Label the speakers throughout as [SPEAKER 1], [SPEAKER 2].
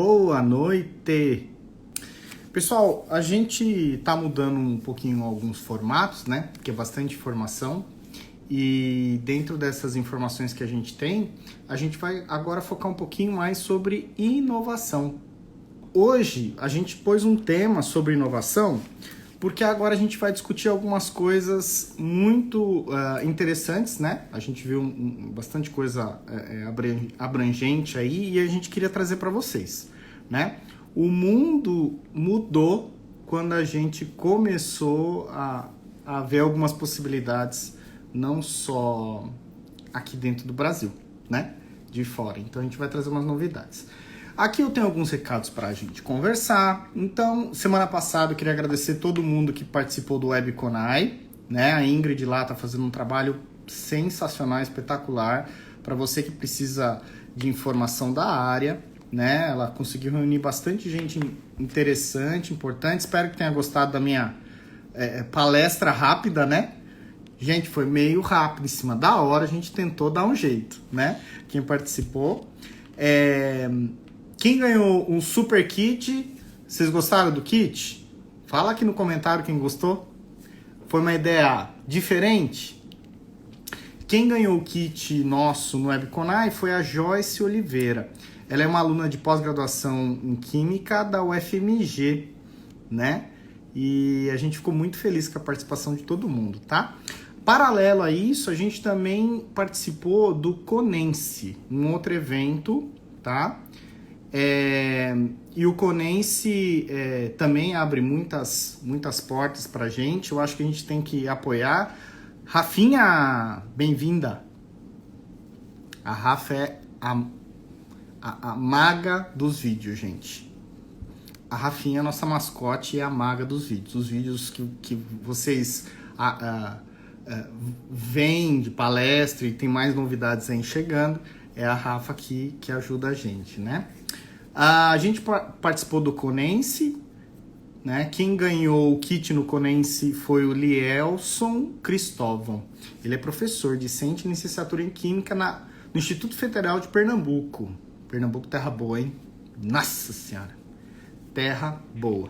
[SPEAKER 1] Boa noite! Pessoal, a gente está mudando um pouquinho alguns formatos, né? Porque é bastante informação. E dentro dessas informações que a gente tem, a gente vai agora focar um pouquinho mais sobre inovação. Hoje, a gente pôs um tema sobre inovação, porque agora a gente vai discutir algumas coisas muito interessantes, né? A gente viu bastante coisa abrangente aí e a gente queria trazer para vocês, né? O mundo mudou quando a gente começou a ver algumas possibilidades, não só aqui dentro do Brasil, né? De fora. Então a gente vai trazer umas novidades. Aqui eu tenho alguns recados para a gente conversar. Então, semana passada eu queria agradecer todo mundo que participou do Webconai, né? A Ingrid lá tá fazendo um trabalho sensacional, espetacular, para você que precisa de informação da área, né? Ela conseguiu reunir bastante gente interessante, importante. Espero que tenha gostado da minha palestra rápida, né? Gente, foi meio rápido, em cima da hora, a gente tentou dar um jeito, né? Quem participou. Quem ganhou um super kit? Vocês gostaram do kit? Fala aqui no comentário quem gostou. Foi uma ideia diferente? Quem ganhou o kit nosso no Webconai foi a Joyce Oliveira. Ela é uma aluna de pós-graduação em Química da UFMG, né? E a gente ficou muito feliz com a participação de todo mundo, tá? Paralelo a isso, a gente também participou do Conense, um outro evento, tá? E o Conense também abre muitas portas pra gente. Eu acho que a gente tem que apoiar. Rafinha, bem-vinda. A Rafa é a maga dos vídeos, gente. A Rafinha é a nossa mascote e é a maga dos vídeos. Os vídeos que vocês veem de palestra e tem mais novidades aí chegando, é a Rafa que ajuda a gente, né? A gente participou do Conense, né? Quem ganhou o kit no Conense foi o Lielson Cristóvão. Ele é professor discente em licenciatura em Química no Instituto Federal de Pernambuco. Pernambuco, terra boa, hein? Nossa Senhora! Terra boa.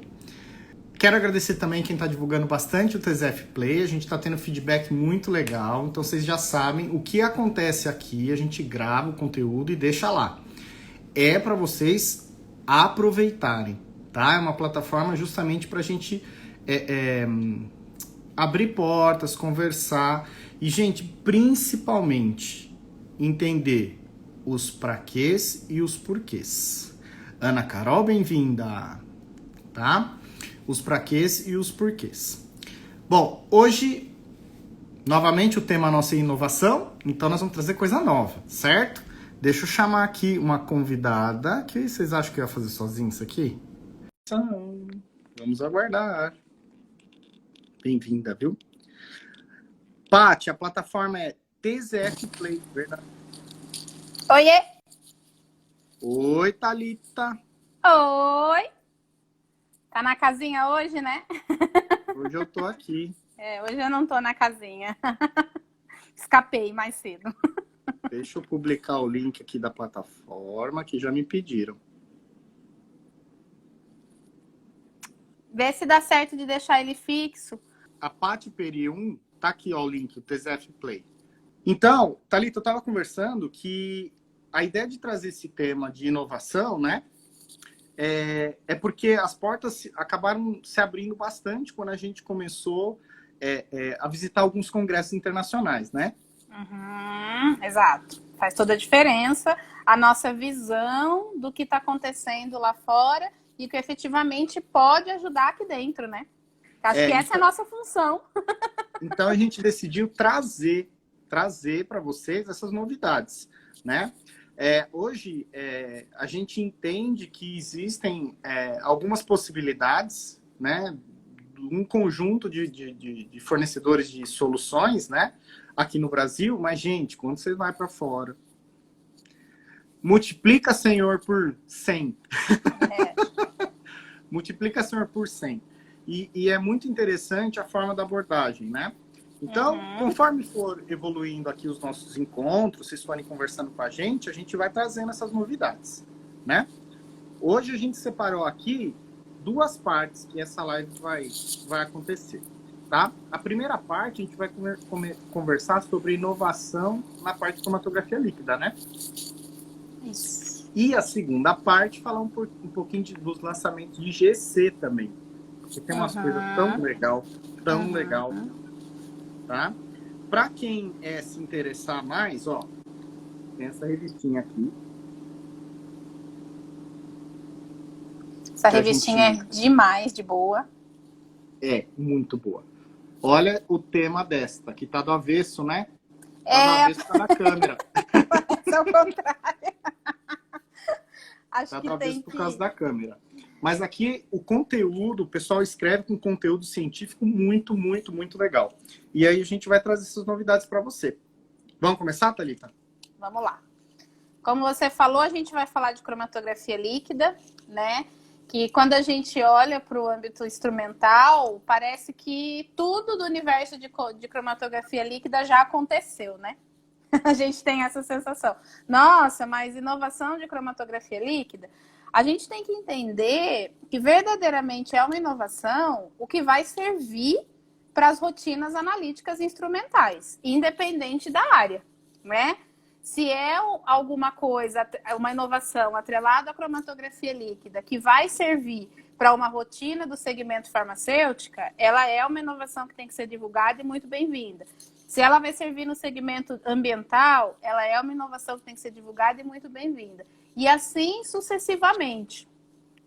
[SPEAKER 1] Quero agradecer também quem está divulgando bastante o TZF Play. A gente está tendo feedback muito legal. Então vocês já sabem o que acontece aqui. A gente grava o conteúdo e deixa lá. É para vocês aproveitarem, tá? É uma plataforma justamente para a gente abrir portas, conversar e, gente, principalmente entender os praquês e os porquês. Ana Carol, bem-vinda, tá? Os praquês e os porquês. Bom, hoje, novamente, o tema nosso é inovação, então nós vamos trazer coisa nova, certo? Deixa eu chamar aqui uma convidada. Que vocês acham que eu ia fazer sozinho isso aqui? Então, vamos aguardar. Bem-vinda, viu? Paty, a plataforma é TZF Play, verdade?
[SPEAKER 2] Oiê!
[SPEAKER 1] Oi, Thalita.
[SPEAKER 2] Oi! Tá na casinha hoje, né?
[SPEAKER 1] Hoje eu tô aqui.
[SPEAKER 2] Hoje eu não tô na casinha. Escapei mais cedo.
[SPEAKER 1] Deixa eu publicar o link aqui da plataforma, que já me pediram.
[SPEAKER 2] Vê se dá certo de deixar ele fixo.
[SPEAKER 1] A Paty Peri 1, tá aqui, ó, o link, o TZF Play. Então, Thalita, eu tava conversando que a ideia de trazer esse tema de inovação, né? É porque as portas acabaram se abrindo bastante quando a gente começou a visitar alguns congressos internacionais, né?
[SPEAKER 2] Exato. Faz toda a diferença a nossa visão do que está acontecendo lá fora e que efetivamente pode ajudar aqui dentro, né? Acho que essa é a nossa função.
[SPEAKER 1] Então a gente decidiu trazer para vocês essas novidades, né? Hoje a gente entende que existem algumas possibilidades, né? Um conjunto de fornecedores de soluções, né? Aqui no Brasil, mas, gente, quando você vai para fora, multiplica, Senhor, por 100. Multiplica, Senhor, por 100. E é muito interessante a forma da abordagem, né? Então, conforme for evoluindo aqui os nossos encontros, vocês forem conversando com a gente vai trazendo essas novidades, né? Hoje a gente separou aqui duas partes que essa live vai acontecer, tá? A primeira parte a gente vai conversar sobre inovação na parte de cromatografia líquida, né?
[SPEAKER 2] Isso.
[SPEAKER 1] E a segunda parte falar um pouquinho dos lançamentos de GC também, porque tem umas coisas tão legal, tá? Para quem se interessar mais, ó, tem essa revistinha aqui.
[SPEAKER 2] Essa revistinha é demais, de boa.
[SPEAKER 1] É, muito boa. Olha o tema desta, que tá do avesso, né? Tá do avesso, tá na câmera.
[SPEAKER 2] Parece ao contrário. Acho
[SPEAKER 1] tá
[SPEAKER 2] que
[SPEAKER 1] do avesso
[SPEAKER 2] tem
[SPEAKER 1] por causa da câmera. Mas aqui o conteúdo, o pessoal escreve com conteúdo científico muito, muito, muito legal. E aí a gente vai trazer essas novidades para você. Vamos começar, Thalita?
[SPEAKER 2] Vamos lá. Como você falou, a gente vai falar de cromatografia líquida, né? Que quando a gente olha para o âmbito instrumental, parece que tudo do universo de cromatografia líquida já aconteceu, né? A gente tem essa sensação. Nossa, mas inovação de cromatografia líquida? A gente tem que entender que verdadeiramente é uma inovação o que vai servir para as rotinas analíticas instrumentais, independente da área, né? Se é alguma coisa, uma inovação atrelada à cromatografia líquida que vai servir para uma rotina do segmento farmacêutica, ela é uma inovação que tem que ser divulgada e muito bem-vinda. Se ela vai servir no segmento ambiental, ela é uma inovação que tem que ser divulgada e muito bem-vinda. E assim sucessivamente.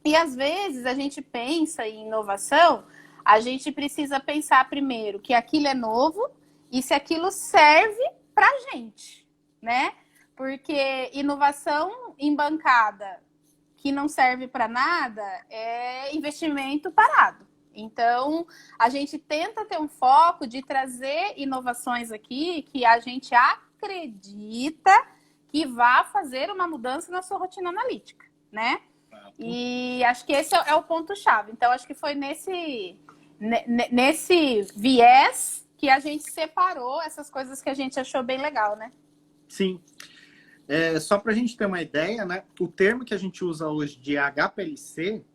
[SPEAKER 2] E às vezes a gente pensa em inovação, a gente precisa pensar primeiro que aquilo é novo e se aquilo serve para a gente, né? Porque inovação embancada que não serve para nada é investimento parado. Então, a gente tenta ter um foco de trazer inovações aqui que a gente acredita que vá fazer uma mudança na sua rotina analítica, né? E acho que esse é o ponto-chave. Então, acho que foi nesse viés que a gente separou essas coisas que a gente achou bem legal, né?
[SPEAKER 1] Sim. Só para a gente ter uma ideia, né? O termo que a gente usa hoje de HPLC,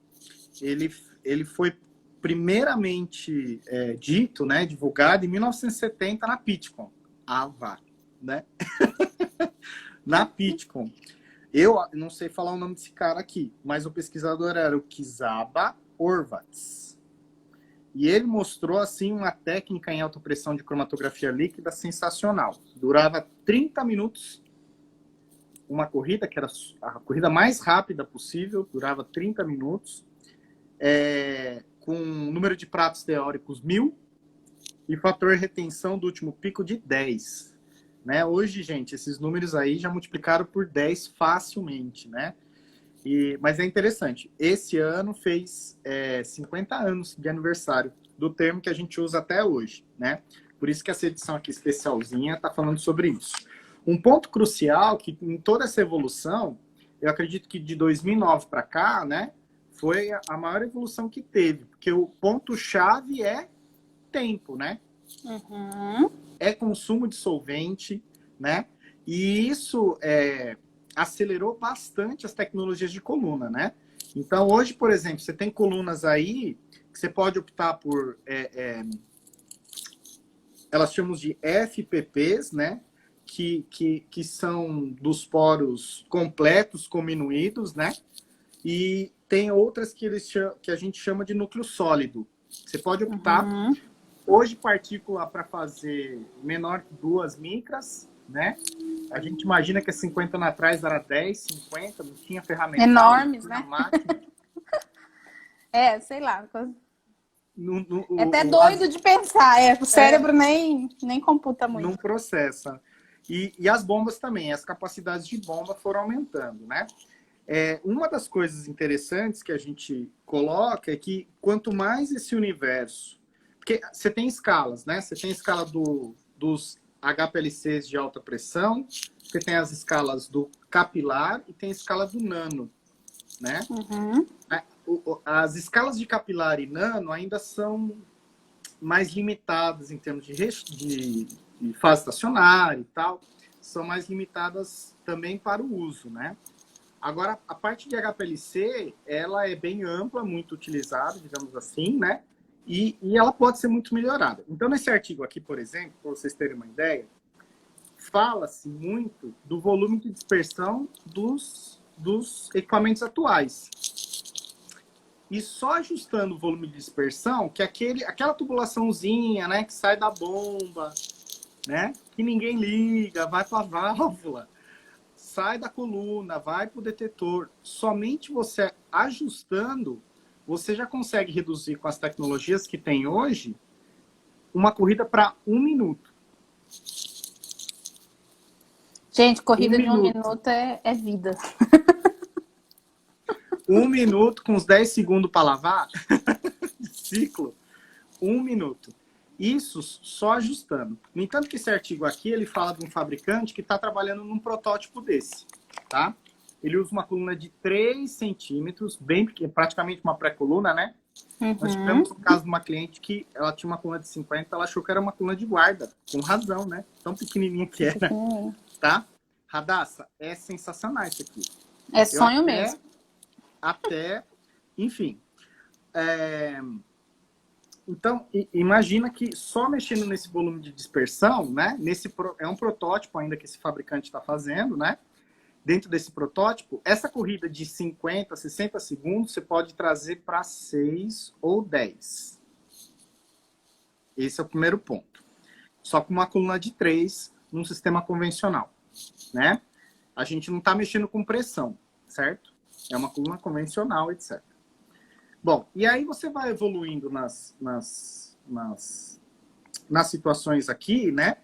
[SPEAKER 1] ele foi primeiramente dito, né, divulgado em 1970 na Pittcon. Né? Na Pittcon. Eu não sei falar o nome desse cara aqui, mas o pesquisador era o Csaba Horváth. E ele mostrou, assim, uma técnica em alta pressão de cromatografia líquida sensacional. Durava 30 minutos. Uma corrida, que era a corrida mais rápida possível, durava 30 minutos. Com um número de pratos teóricos 1000 e fator de retenção do último pico de 10. Né? Hoje, gente, esses números aí já multiplicaram por 10 facilmente, né? Mas é interessante. Esse ano fez 50 anos de aniversário do termo que a gente usa até hoje, né? Por isso que essa edição aqui especialzinha está falando sobre isso. Um ponto crucial que em toda essa evolução, eu acredito que de 2009 para cá, né, foi a maior evolução que teve, porque o ponto-chave é tempo, né?
[SPEAKER 2] Uhum.
[SPEAKER 1] É consumo de solvente, né? E isso acelerou bastante as tecnologias de coluna, né? Então, hoje, por exemplo, você tem colunas aí que você pode optar por... elas chamamos de FPPs, né? Que são dos poros completos, cominuídos, né? E tem outras que a gente chama de núcleo sólido. Você pode optar...
[SPEAKER 2] Uhum.
[SPEAKER 1] Hoje, partícula para fazer menor que 2 micras, né? A gente imagina que há 50 anos atrás era 10, 50, não tinha ferramenta.
[SPEAKER 2] Enormes, né? Sei lá. É até doido de pensar. O cérebro nem computa muito.
[SPEAKER 1] Não processa. E as bombas também, as capacidades de bomba foram aumentando, né? Uma das coisas interessantes que a gente coloca é que quanto mais esse universo... Porque você tem escalas, né? Você tem a escala dos HPLCs de alta pressão, você tem as escalas do capilar e tem a escala do nano, né?
[SPEAKER 2] Uhum.
[SPEAKER 1] As escalas de capilar e nano ainda são mais limitadas em termos de fase estacionária e tal, são mais limitadas também para o uso, né? Agora, a parte de HPLC, ela é bem ampla, muito utilizada, digamos assim, né? E ela pode ser muito melhorada. Então, nesse artigo aqui, por exemplo, para vocês terem uma ideia, fala-se muito do volume de dispersão dos equipamentos atuais. E só ajustando o volume de dispersão, que aquela tubulaçãozinha, né, que sai da bomba, né, que ninguém liga, vai para a válvula, sai da coluna, vai para o detetor. Somente você ajustando, você já consegue reduzir com as tecnologias que tem hoje, uma corrida para 1 minuto.
[SPEAKER 2] Gente, corrida de 1 minuto é vida.
[SPEAKER 1] 1 minuto com uns 10 segundos para lavar, ciclo, 1 minuto. Isso só ajustando. No entanto, que esse artigo aqui, ele fala de um fabricante que está trabalhando num protótipo desse, tá? Ele usa uma coluna de 3 centímetros, bem pequena, praticamente uma pré-coluna, né? Nós tivemos um caso de uma cliente que ela tinha uma coluna de 50, ela achou que era uma coluna de guarda, com razão, né? Tão pequenininha que era, tá? Radassa, é sensacional isso aqui.
[SPEAKER 2] É sonho mesmo.
[SPEAKER 1] Enfim. Então, imagina que só mexendo nesse volume de dispersão, né? É um protótipo ainda que esse fabricante está fazendo, né? Dentro desse protótipo, essa corrida de 50, 60 segundos, você pode trazer para 6 ou 10. Esse é o primeiro ponto. Só com uma coluna de 3 num sistema convencional, né? A gente não está mexendo com pressão, certo? É uma coluna convencional, etc. Bom, e aí você vai evoluindo nas situações aqui, né?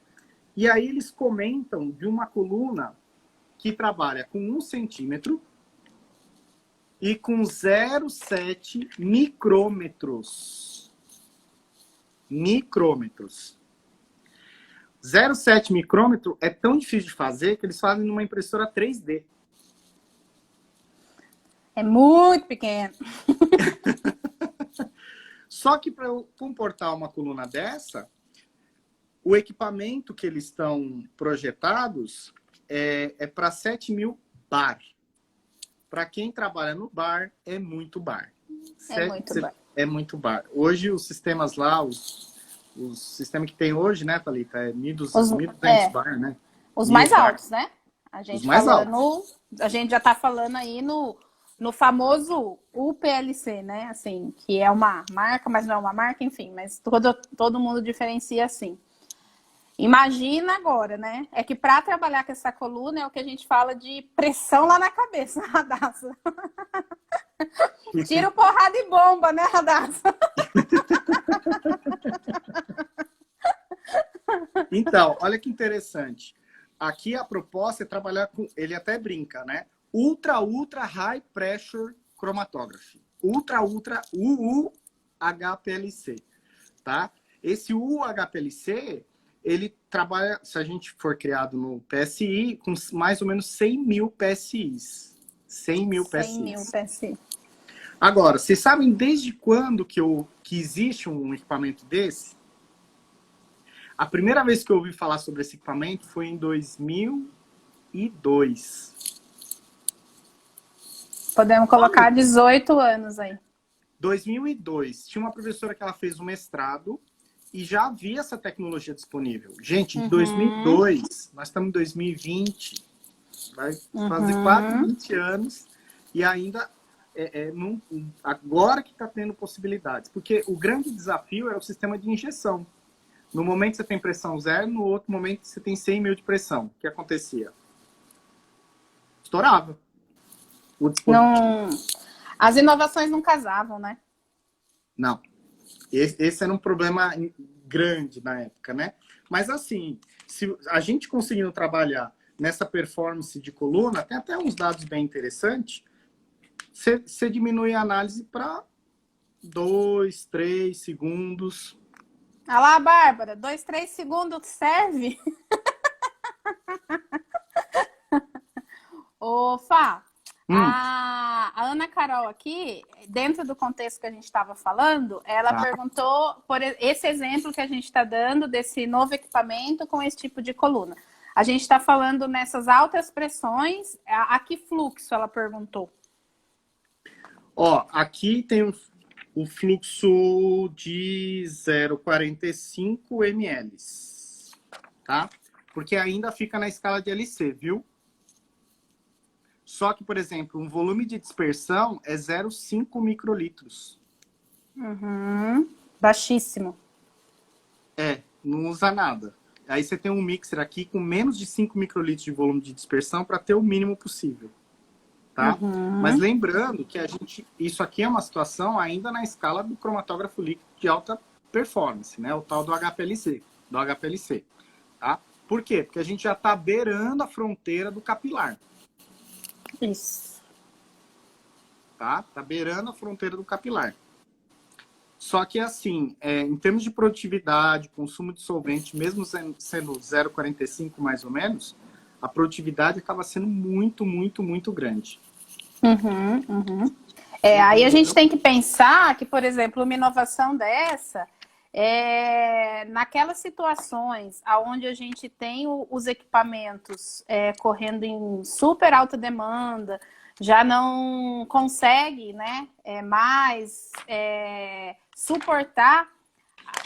[SPEAKER 1] E aí eles comentam de uma coluna que trabalha com 1 centímetro e com 0,7 micrômetros. Micrômetros. 0,7 micrômetro é tão difícil de fazer que eles fazem numa impressora 3D.
[SPEAKER 2] É muito pequeno.
[SPEAKER 1] Só que para eu comportar uma coluna dessa, o equipamento que eles estão projetados é para 7.000 bar. Para quem trabalha no bar, é muito bar. É muito bar. Hoje os sistemas lá, os sistemas que tem hoje, né, Thalita, é 1.200 bar, né?
[SPEAKER 2] Os mais altos, né? A gente
[SPEAKER 1] os mais altos.
[SPEAKER 2] A gente já está falando aí no famoso UPLC, né? Assim, que é uma marca, mas não é uma marca, enfim, mas todo mundo diferencia assim. Imagina agora, né? É que para trabalhar com essa coluna é o que a gente fala de pressão lá na cabeça, Radassa. Tira porrada e bomba, né, Radassa?
[SPEAKER 1] Então, olha que interessante. Aqui a proposta é trabalhar com... Ele até brinca, né? Ultra High Pressure Chromatography. Ultra UHPLC, tá? Esse UHPLC... ele trabalha, se a gente for criado no PSI, com mais ou menos 100.000 PSIs. 100.000 PSIs. Agora, vocês sabem desde quando que existe um equipamento desse? A primeira vez que eu ouvi falar sobre esse equipamento foi em 2002.
[SPEAKER 2] Podemos colocar 18 anos aí.
[SPEAKER 1] 2002. Tinha uma professora que ela fez um mestrado e já havia essa tecnologia disponível. Gente, em 2002, nós estamos em 2020, vai fazer quase 20 anos, e ainda agora que está tendo possibilidades. Porque o grande desafio é o sistema de injeção. No momento você tem pressão zero, no outro momento você tem 100.000 de pressão. O que acontecia? Estourava.
[SPEAKER 2] Não, as inovações não casavam, né?
[SPEAKER 1] Não. Esse era um problema grande na época, né? Mas assim, se a gente conseguindo trabalhar nessa performance de coluna, tem até uns dados bem interessantes, você diminui a análise para 2, 3 segundos.
[SPEAKER 2] Olha lá, Bárbara, 2, 3 segundos serve? Ô, Fá, a Ana Carol aqui, dentro do contexto que a gente estava falando, ela perguntou por esse exemplo que a gente está dando desse novo equipamento com esse tipo de coluna. A gente está falando nessas altas pressões, a que fluxo, ela perguntou?
[SPEAKER 1] Ó, aqui tem o fluxo de 0,45 ml, tá? Porque ainda fica na escala de LC, viu? Só que, por exemplo, um volume de dispersão é 0,5 microlitros.
[SPEAKER 2] Baixíssimo.
[SPEAKER 1] Não usa nada. Aí você tem um mixer aqui com menos de 5 microlitros de volume de dispersão para ter o mínimo possível. Tá? Mas lembrando que isso aqui é uma situação ainda na escala do cromatógrafo líquido de alta performance, né? O tal do HPLC, tá? Por quê? Porque a gente já está beirando a fronteira do capilar.
[SPEAKER 2] Isso.
[SPEAKER 1] Tá? Tá beirando a fronteira do capilar. Só que, assim, em termos de produtividade, consumo de solvente, mesmo sendo 0,45 mais ou menos, a produtividade acaba sendo muito, muito, muito grande.
[SPEAKER 2] Aí a gente tem que pensar que, por exemplo, uma inovação dessa, naquelas situações onde a gente tem os equipamentos correndo em super alta demanda, já não consegue, né, mais suportar,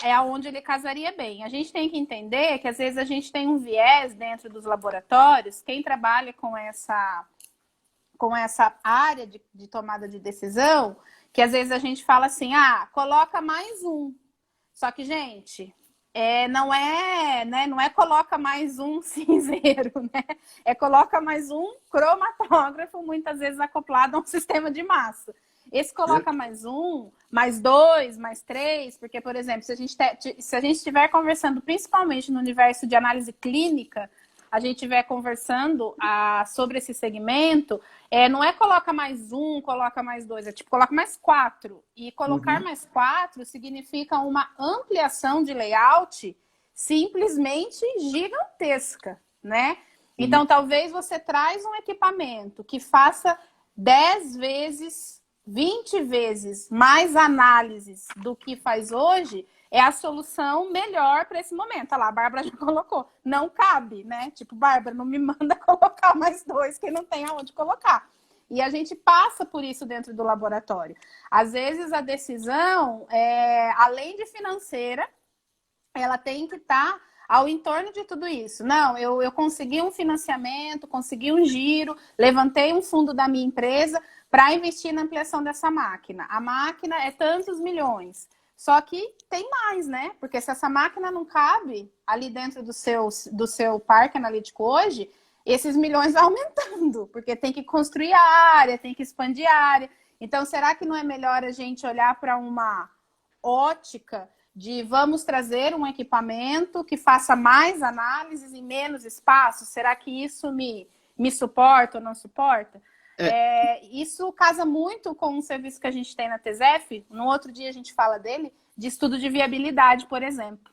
[SPEAKER 2] é aonde ele casaria bem. A gente tem que entender que às vezes a gente tem um viés dentro dos laboratórios, quem trabalha com essa área de tomada de decisão, que às vezes a gente fala assim, coloca mais um. Só que, gente, não é coloca mais um cinzeiro, né? Coloca mais um cromatógrafo, muitas vezes acoplado a um sistema de massa. Esse coloca mais um, mais dois, mais três, porque, por exemplo, se a gente estiver conversando principalmente no universo de análise clínica, a gente estiver conversando sobre esse segmento, não é coloca mais um, coloca mais dois, é tipo coloca mais 4. E colocar mais 4 significa uma ampliação de layout simplesmente gigantesca, né? Então, talvez você traz um equipamento que faça 10 vezes, 20 vezes mais análises do que faz hoje, é a solução melhor para esse momento. Olha lá, a Bárbara já colocou. Não cabe, né? Tipo, Bárbara, não me manda colocar mais 2 que não tem aonde colocar. E a gente passa por isso dentro do laboratório. Às vezes a decisão, além de financeira, ela tem que estar ao entorno de tudo isso. Não, eu consegui um financiamento, consegui um giro, levantei um fundo da minha empresa para investir na ampliação dessa máquina. A máquina é tantos milhões. Só que tem mais, né? Porque se essa máquina não cabe ali dentro do seu parque analítico hoje, esses milhões vão aumentando, porque tem que construir a área, tem que expandir a área. Então, será que não é melhor a gente olhar para uma ótica de vamos trazer um equipamento que faça mais análises em menos espaço? Será que isso me suporta ou não suporta? Isso casa muito com um serviço que a gente tem na TESEF. No outro dia a gente fala dele, de estudo de viabilidade, por exemplo,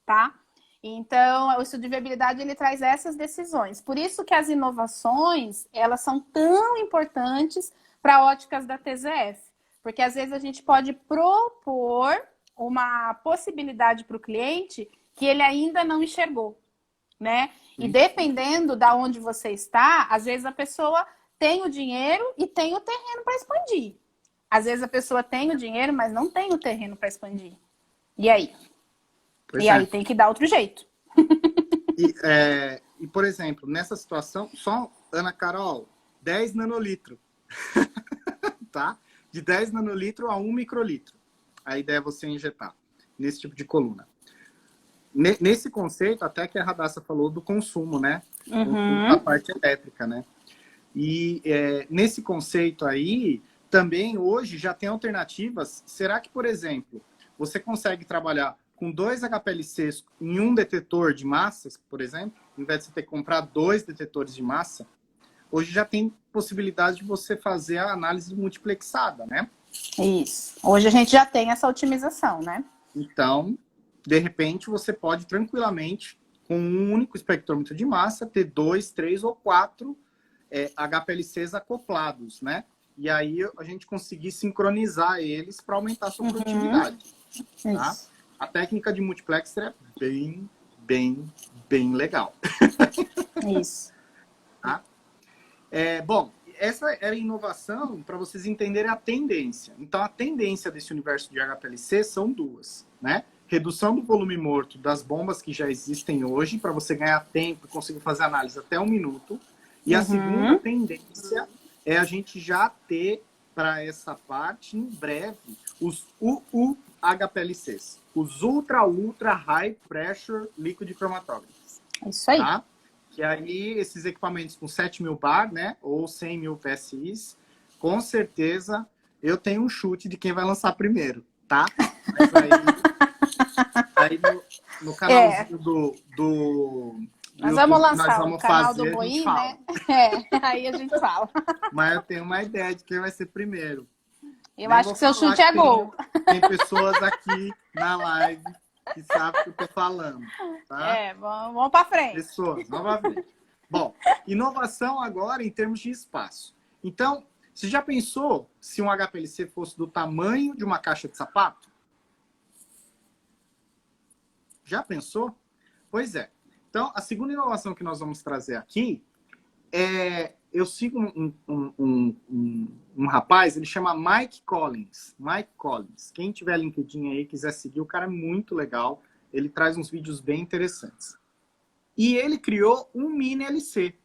[SPEAKER 2] tá? Então, o estudo de viabilidade, ele traz essas decisões. Por isso que as inovações, elas são tão importantes para óticas da TZF. Porque, às vezes, a gente pode propor uma possibilidade para o cliente que ele ainda não enxergou, né? E dependendo de onde você está, às vezes a pessoa tem o dinheiro e tem o terreno para expandir. Às vezes a pessoa tem o dinheiro, mas não tem o terreno para expandir. E aí? Aí tem que dar outro jeito.
[SPEAKER 1] E, por exemplo, nessa situação, só, Ana Carol, 10 nanolitros. Tá? De 10 nanolitros a 1 microlitro. A ideia é você injetar nesse tipo de coluna. Nesse conceito, até que a Radassa falou do consumo, né? Da parte elétrica, né? E nesse conceito aí, também hoje já tem alternativas. Será que, por exemplo, você consegue trabalhar com 2 HPLCs em um detetor de massas, por exemplo, ao invés de você ter que comprar 2 detetores de massa? Hoje já tem possibilidade de você fazer a análise multiplexada, né?
[SPEAKER 2] Isso. Hoje a gente já tem essa otimização, né?
[SPEAKER 1] Então, de repente, você pode tranquilamente, com um único espectrômetro de massa, ter 2, 3 ou 4 HPLCs acoplados, né? E aí a gente conseguir sincronizar eles para aumentar a sua produtividade. Tá? A técnica de multiplexer é bem legal.
[SPEAKER 2] Isso.
[SPEAKER 1] Tá? Bom, essa era a inovação para vocês entenderem a tendência. Então, a tendência desse universo de HPLC são duas, né? Redução do volume morto das bombas que já existem hoje, para você ganhar tempo e conseguir fazer análise até 1 minuto. E a segunda tendência é a gente já ter, para essa parte, em breve, os UU-HPLCs. Os Ultra High Pressure Liquid Chromatography.
[SPEAKER 2] Isso aí.
[SPEAKER 1] Tá? Que aí, esses equipamentos com 7.000 bar, né? Ou 100.000 PSIs, com certeza, eu tenho um chute de quem vai lançar primeiro, tá? Mas aí no canalzinho do
[SPEAKER 2] nós vamos
[SPEAKER 1] YouTube,
[SPEAKER 2] lançar o canal do Moí, né? Aí a gente fala.
[SPEAKER 1] Mas eu tenho uma ideia de quem vai ser primeiro.
[SPEAKER 2] Eu acho que seu chute é gol.
[SPEAKER 1] Tem pessoas aqui na live que sabem o que eu tô falando. Tá?
[SPEAKER 2] Vamos para frente.
[SPEAKER 1] Pessoas, vamos pra frente. Bom, inovação agora em termos de espaço. Então, você já pensou se um HPLC fosse do tamanho de uma caixa de sapato? Já pensou? Pois é. Então, a segunda inovação que nós vamos trazer aqui é... Eu sigo um rapaz, ele chama Mike Collins. Mike Collins. Quem tiver LinkedIn aí, quiser seguir, o cara é muito legal. Ele traz uns vídeos bem interessantes. E ele criou um mini LC.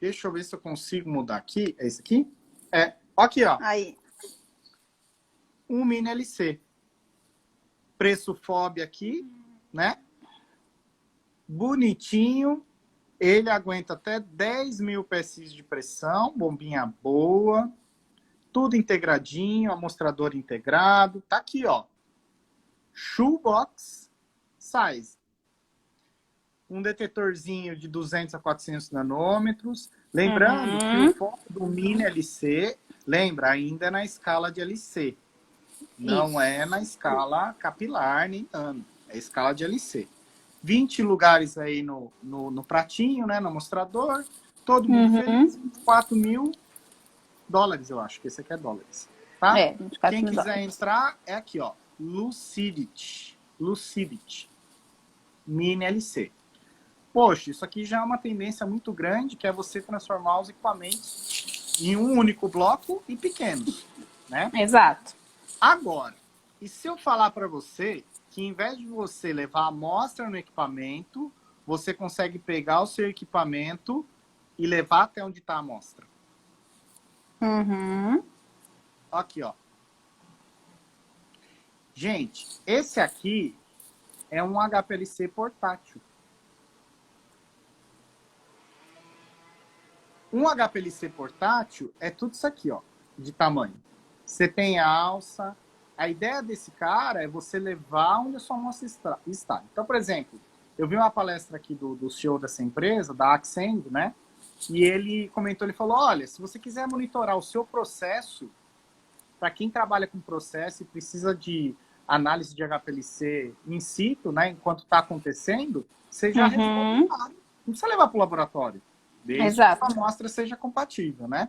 [SPEAKER 1] Deixa eu ver se eu consigo mudar aqui. É esse aqui? Aqui, ó.
[SPEAKER 2] Aí.
[SPEAKER 1] Um mini LC. Preço FOB aqui, né? Bonitinho. Ele aguenta até 10.000 PSIs de pressão, bombinha boa, tudo integradinho, amostrador integrado. Tá aqui, ó. Shoebox size. Um detetorzinho de 200 a 400 nanômetros. Lembrando que o foco do mini LC, lembra, ainda é na escala de LC. Não é na escala capilar nem nano. É escala de LC. 20 lugares aí no pratinho, né? No mostrador. Todo mundo feliz. $4.000, eu acho que esse aqui é dólares. Tá? Quem quiser entrar, é aqui, ó. Lucidity. Mini LC. Poxa, isso aqui já é uma tendência muito grande, que é você transformar os equipamentos em um único bloco e pequenos, né?
[SPEAKER 2] Exato.
[SPEAKER 1] Agora, e se eu falar para você que em vez de você levar a amostra no equipamento, você consegue pegar o seu equipamento e levar até onde está a amostra? Aqui, ó. Gente, esse aqui é um HPLC portátil. Um HPLC portátil é tudo isso aqui, ó, de tamanho. Você tem a alça. A ideia desse cara é você levar onde a sua amostra está. Então, por exemplo, eu vi uma palestra aqui do CEO dessa empresa, da Accendo, né? E ele comentou, ele falou, olha, se você quiser monitorar o seu processo, para quem trabalha com processo e precisa de análise de HPLC in situ, né, enquanto está acontecendo, você já resolve. Não precisa levar para o laboratório. Desde que a amostra seja compatível, né?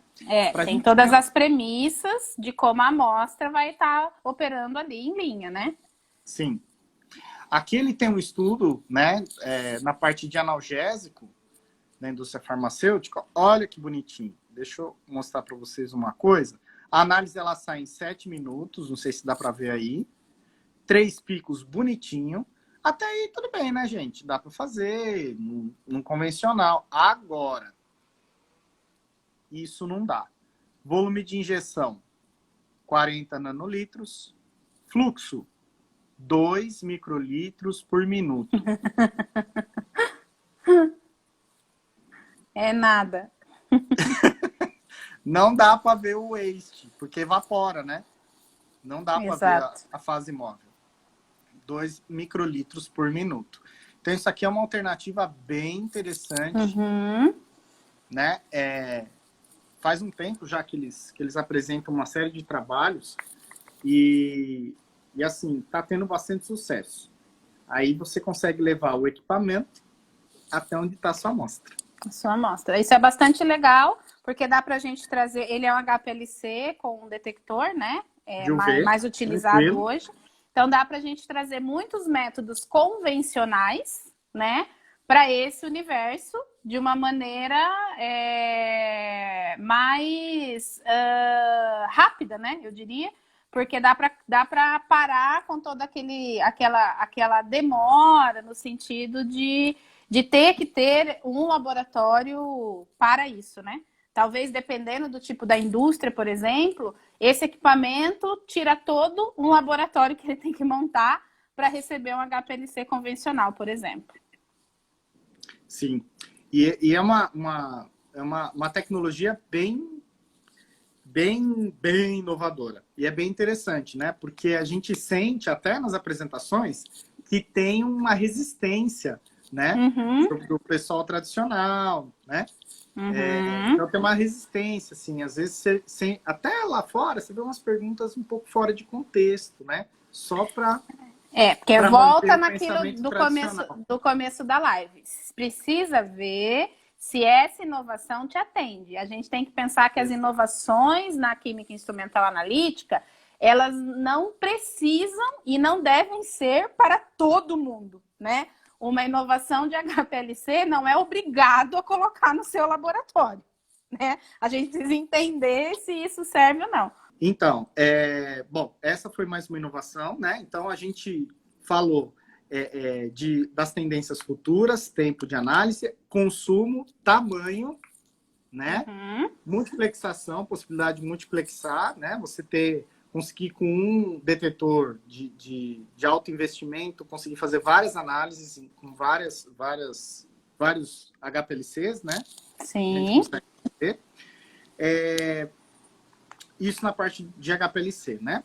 [SPEAKER 2] Tem todas as premissas de como a amostra vai estar operando ali em linha, né?
[SPEAKER 1] Sim. Aqui ele tem um estudo, né, na parte de analgésico, da indústria farmacêutica. Olha que bonitinho. Deixa eu mostrar para vocês uma coisa. A análise, ela sai em 7 minutos, não sei se dá para ver aí. 3 picos bonitinho. Até aí, tudo bem, né, gente? Dá para fazer num convencional. Agora, isso não dá. Volume de injeção, 40 nanolitros. Fluxo, 2 microlitros por minuto.
[SPEAKER 2] É nada.
[SPEAKER 1] Não dá para ver o waste, porque evapora, né? Não dá para ver a fase móvel. 2 microlitros por minuto. Então, isso aqui é uma alternativa bem interessante. Né? Faz um tempo já que eles apresentam uma série de trabalhos e assim, está tendo bastante sucesso. Aí você consegue levar o equipamento até onde está a sua amostra.
[SPEAKER 2] Sua amostra. Isso é bastante legal, porque dá para a gente trazer... Ele é um HPLC com um detector, né? Mais utilizado hoje. Então, dá para a gente trazer muitos métodos convencionais, né, para esse universo de uma maneira mais rápida, né, eu diria, porque dá para parar com toda aquela demora no sentido de ter que ter um laboratório para isso, né? Talvez, dependendo do tipo da indústria, por exemplo, esse equipamento tira todo um laboratório que ele tem que montar para receber um HPLC convencional, por exemplo.
[SPEAKER 1] Sim. E é uma tecnologia bem inovadora. E é bem interessante, né? Porque a gente sente, até nas apresentações, que tem uma resistência, né? Do pessoal tradicional, né? Então tem uma resistência, assim, às vezes até lá fora você vê umas perguntas um pouco fora de contexto, né? Só para
[SPEAKER 2] porque volta naquilo do
[SPEAKER 1] começo
[SPEAKER 2] da live. Precisa ver se essa inovação te atende. A gente tem que pensar que as inovações na química instrumental analítica, elas não precisam e não devem ser para todo mundo, né? Uma inovação de HPLC não é obrigado a colocar no seu laboratório, né? A gente precisa entender se isso serve ou não.
[SPEAKER 1] Então, bom, essa foi mais uma inovação, né? Então, a gente falou das tendências futuras, tempo de análise, consumo, tamanho, né? Multiplexação, possibilidade de multiplexar, né? Você conseguir com um detetor de alto investimento, conseguir fazer várias análises com vários HPLCs, né?
[SPEAKER 2] Sim.
[SPEAKER 1] A gente consegue fazer. Isso na parte de HPLC, né?